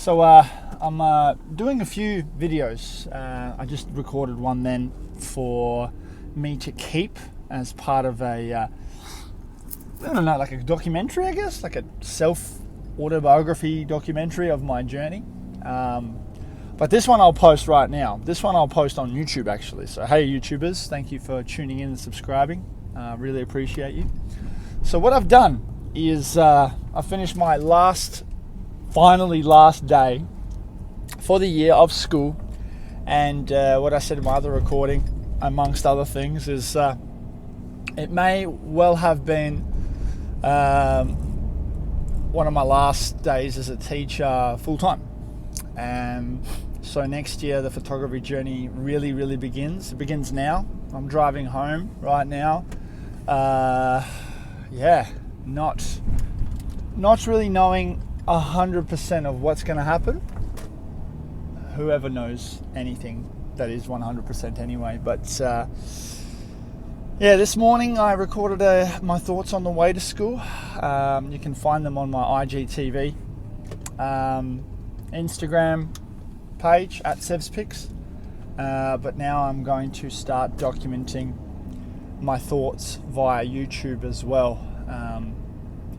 So I'm doing a few videos. I just recorded one then for me to keep as part of I don't know, like a documentary, I guess, like a self-autobiography documentary of my journey. But this one I'll post right now. This one I'll post on YouTube, actually. So, hey, YouTubers, thank you for tuning in and subscribing. Really appreciate you. So what I've done is I finished my last day for the year of school. And what I said in my other recording, amongst other things, is it may well have been one of my last days as a teacher full-time. So next year the photography journey really begins. It begins now. I'm driving home right now. Not really knowing 100% of what's going to happen. Whoever knows anything that is 100% anyway. But this morning I recorded my thoughts on the way to school. You can find them on my IGTV, Instagram page at SevsPics. But now I'm going to start documenting my thoughts via YouTube as well,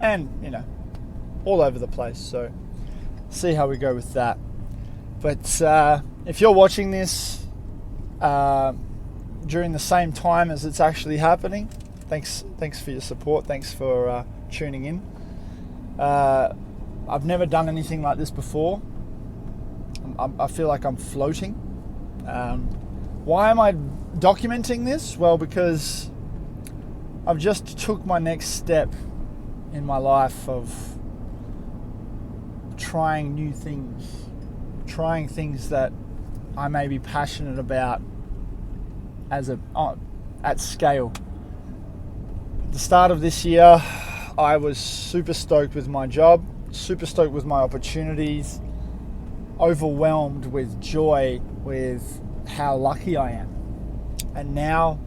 and all over the place. So see how we go with that. But if you're watching this during the same time as it's actually happening, thanks for your support. Thanks for tuning in. I've never done anything like this before. I feel like I'm floating. Why am I documenting this? Well, because I've just took my next step in my life of trying new things, trying things that I may be passionate about at scale. At the start of this year, I was super stoked with my job, super stoked with my opportunities, overwhelmed with joy with how lucky I am. And now,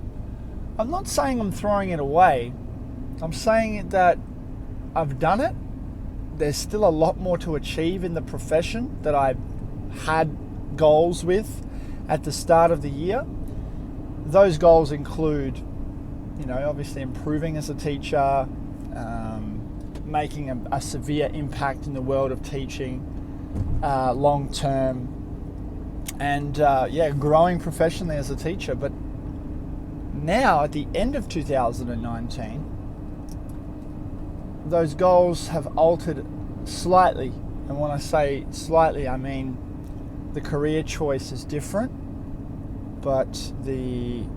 I'm not saying I'm throwing it away. I'm saying that I've done it. There's still a lot more to achieve in the profession that I had goals with at the start of the year. Those goals include, obviously improving as a teacher, making a severe impact in the world of teaching long term, and growing professionally as a teacher. But now, at the end of 2019, those goals have altered slightly. And when I say slightly, I mean the career choice is different, but the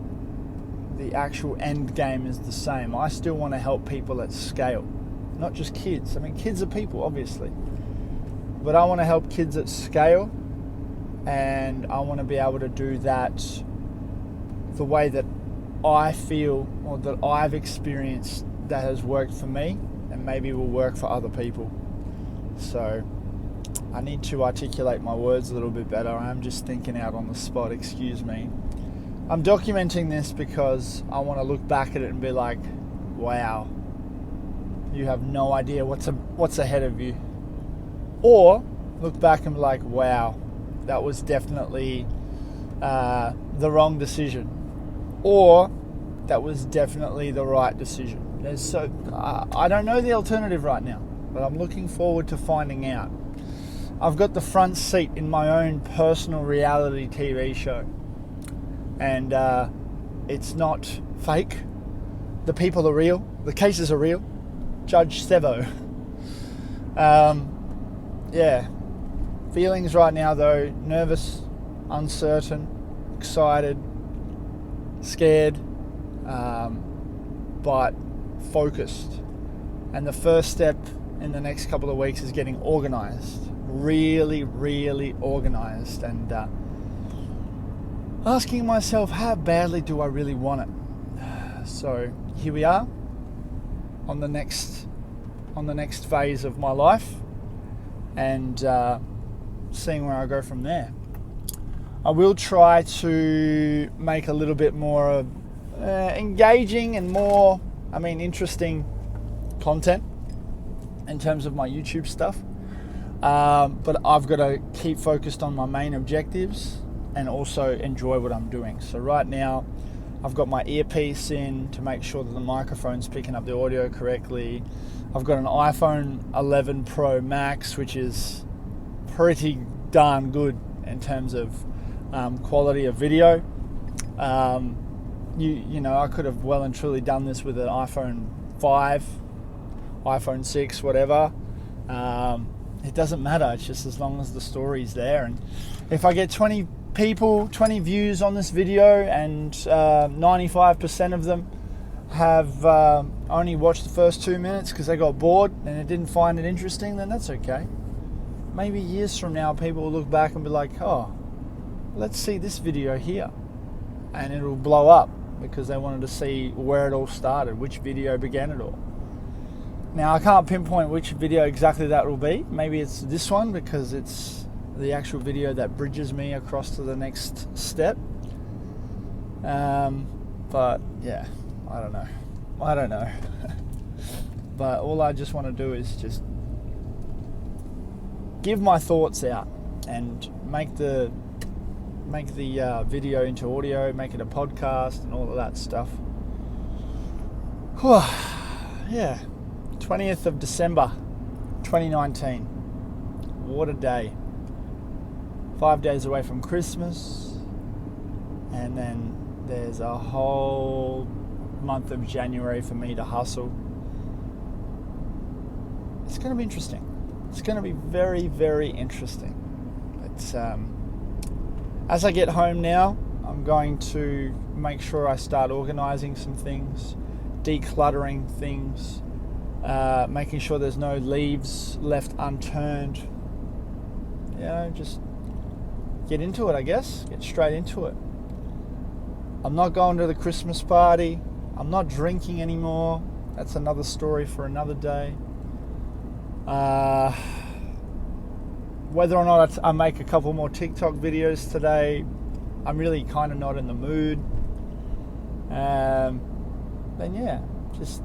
actual end game is the same. I still want to help people at scale, not just kids. I mean, kids are people, obviously, but I want to help kids at scale, and I want to be able to do that the way that I feel, or that I've experienced, that has worked for me and maybe will work for other people. So I need to articulate my words a little bit better. I'm just thinking out on the spot, excuse me. I'm documenting this because I want to look back at it and be like, wow, you have no idea what's ahead of you. Or look back and be like, wow, that was definitely the wrong decision. Or that was definitely the right decision. I don't know the alternative right now, but I'm looking forward to finding out. I've got the front seat in my own personal reality TV show, and it's not fake. The people are real. The cases are real. Judge Sevo. Feelings right now, though: nervous, uncertain, excited, scared, but focused. And the first step in the next couple of weeks is getting organized, really organized, and asking myself, how badly do I really want it? So here we are on the next phase of my life, and seeing where I go from there. I will try to make a little bit more engaging and more, interesting content in terms of my YouTube stuff. But I've got to keep focused on my main objectives and also enjoy what I'm doing. So right now, I've got my earpiece in to make sure that the microphone's picking up the audio correctly. I've got an iPhone 11 Pro Max, which is pretty darn good in terms of quality of video. You know, I could have well and truly done this with an iPhone 5, iPhone 6, whatever. It doesn't matter. It's just as long as the story's there. And if I get 20 people, 20 views on this video, and 95% of them have only watched the first 2 minutes because they got bored and they didn't find it interesting, then that's okay. Maybe years from now, people will look back and be like, oh, let's see this video here. And it'll blow up because they wanted to see where it all started, which video began it all. Now, I can't pinpoint which video exactly that will be. Maybe it's this one because it's the actual video that bridges me across to the next step. But yeah, I don't know. But all I just want to do is just give my thoughts out and make the video into audio, make it a podcast and all of that stuff. Yeah, 20th of December 2019. What a day. 5 days away from Christmas, and then there's a whole month of January for me to hustle. It's going to be interesting. It's going to be very, very interesting. It's as I get home now, I'm going to make sure I start organizing some things, decluttering things, making sure there's no leaves left unturned. You know, just get into it, I guess. Get straight into it. I'm not going to the Christmas party. I'm not drinking anymore. That's another story for another day. Whether or not I make a couple more TikTok videos today, I'm really kind of not in the mood. Then yeah, just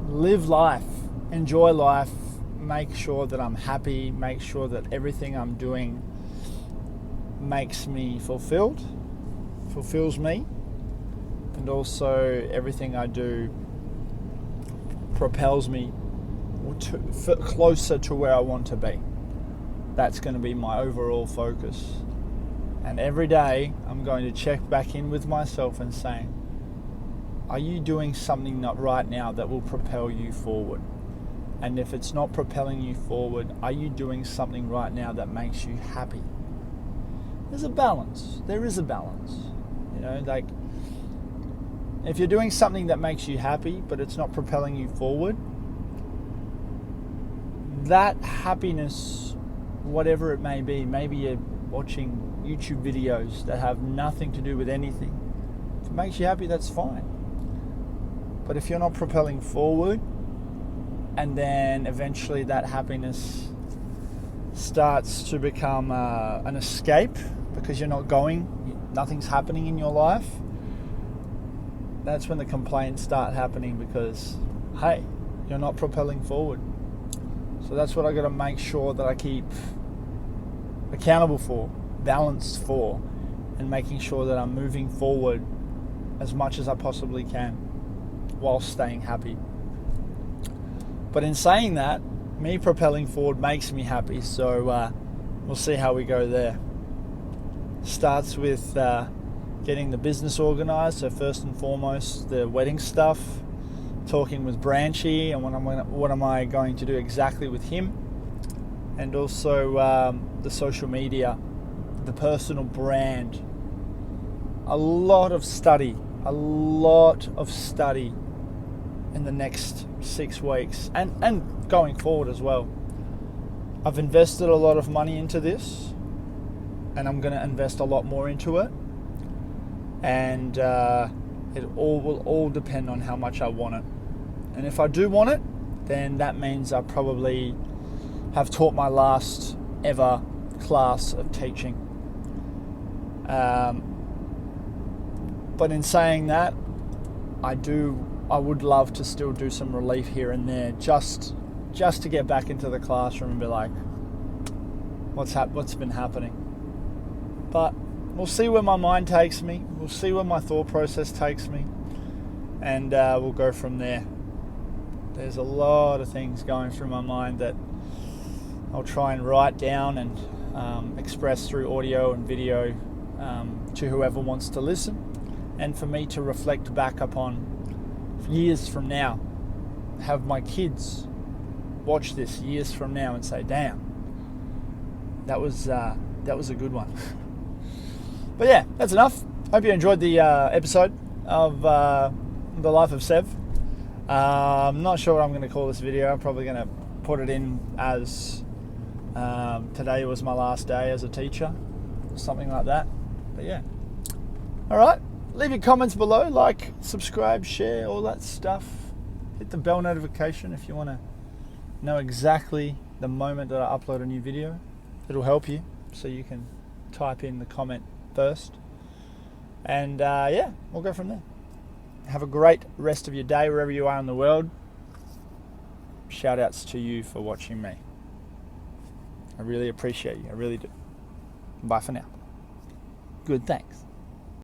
live life, enjoy life, make sure that I'm happy, make sure that everything I'm doing makes me fulfills me, and also everything I do propels me closer to where I want to be. That's going to be my overall focus. And every day I'm going to check back in with myself and saying, are you doing something right now that will propel you forward? And if it's not propelling you forward, are you doing something right now that makes you happy? There's a balance. There is a balance. You know, like if you're doing something that makes you happy, but it's not propelling you forward, that happiness, whatever it may be, maybe you're watching YouTube videos that have nothing to do with anything. If it makes you happy, that's fine. But if you're not propelling forward, and then eventually that happiness starts to become an escape because you're not going, nothing's happening in your life, that's when the complaints start happening because, hey, you're not propelling forward. So that's what I got to make sure that I keep accountable for, balanced for, and making sure that I'm moving forward as much as I possibly can while staying happy. But in saying that, me propelling forward makes me happy, so we'll see how we go there. Starts with getting the business organized, so first and foremost the wedding stuff, talking with Branchy and what am I going to do exactly with him, and also the social media, the personal brand. A lot of study in the next 6 weeks and going forward as well. I've invested a lot of money into this, and I'm going to invest a lot more into it, and it will all depend on how much I want it. And if I do want it, then that means I probably have taught my last ever class of teaching. But in saying that, I would love to still do some relief here and there, just to get back into the classroom and be like, what's been happening. But we'll see where my mind takes me. We'll see where my thought process takes me, and we'll go from there. There's a lot of things going through my mind that I'll try and write down and express through audio and video to whoever wants to listen, and for me to reflect back upon years from now. Have my kids watch this years from now and say, damn, that was a good one. But yeah, that's enough. Hope you enjoyed the episode of The Life of Sev. I'm not sure what I'm going to call this video. I'm probably going to put it in as today was my last day as a teacher, or something like that. But yeah. Alright, leave your comments below, like, subscribe, share, all that stuff. Hit the bell notification if you want to know exactly the moment that I upload a new video. It'll help you, so you can type in the comment first. And yeah, we'll go from there. Have a great rest of your day wherever you are in the world. Shout outs to you for watching me. I really appreciate you. I really do. Bye for now. Good, thanks.